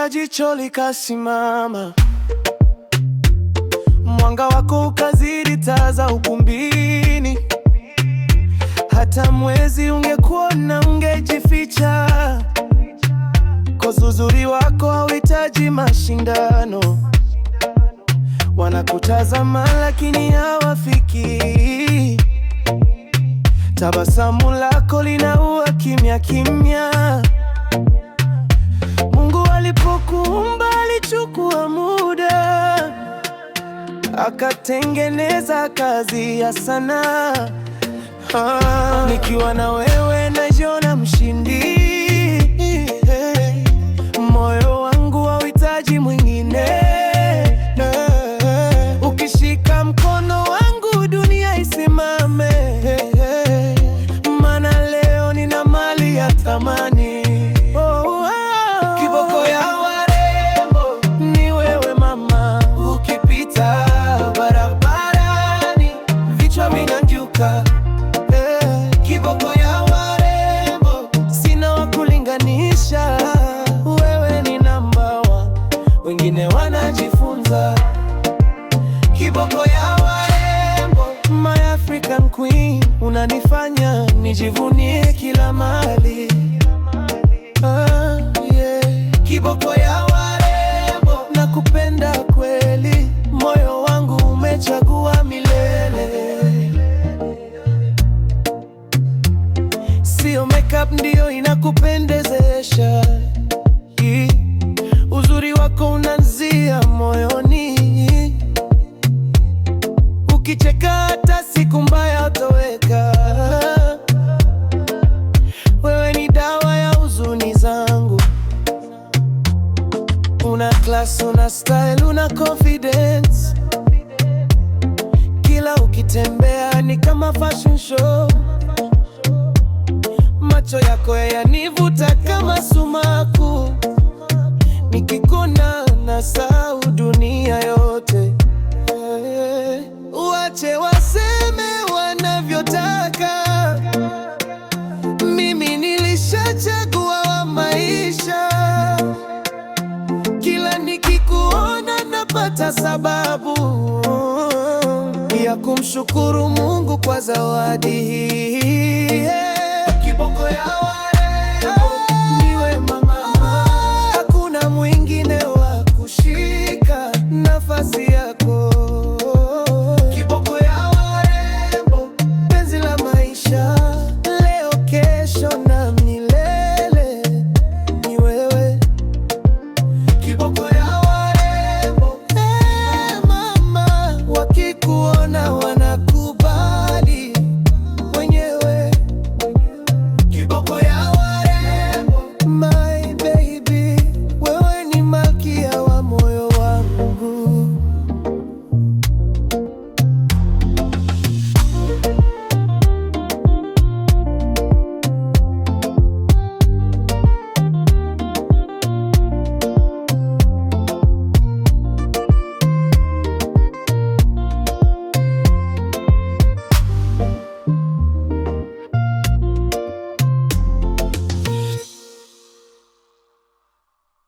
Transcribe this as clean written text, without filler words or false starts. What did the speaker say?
ghafla jicho likasimama, mwanga wako ukazidi taa za ukumbini. Hata mwezi ungekuona ungejificha, kwa uzuri wako hauhitaji mashindano. Wanakutazama lakini hawafiki, tabasamu lako linaua kimya kimya. Mungu alipokuumba alichukua muda, akatengeneza kazi ya sanaa. Nikiwa na wewe najiona mshindi, moyo wangu hauhitaji mwingine. Ukishika mkono wangu dunia isimame, maana leo nina mali ya thamani. Kiboko ya warembo ni wewe mama, ukipita barabarani vichwa vinanjuka. Kiboko ya warembo sina wa kulinganisha, wewe ni number one, wengine wanajifunza. Kiboko ya warembo, my African queen, unanifanya nijivunie kila mahali. Yeah. Kiboko ya warembo, nakupenda kweli, moyo wangu umechagua milele. Sio makeup ndio inakupendezesha, uzuri wako unanzia moyoni. Ukicheka hata siku mbaya utoweka, wewe ni dawa ya huzuni zangu. Una class, una style, una confidence, kila ukitembea ni kama fashion show. Macho yako yanivuta kama sumaku, nikikuona nasahau dunia yote. Wache waseme wanavyotaka, mimi nilishachagua wa maisha. Kila nikikuona napata sababu ya kumshukuru Mungu kwa zawadi hii.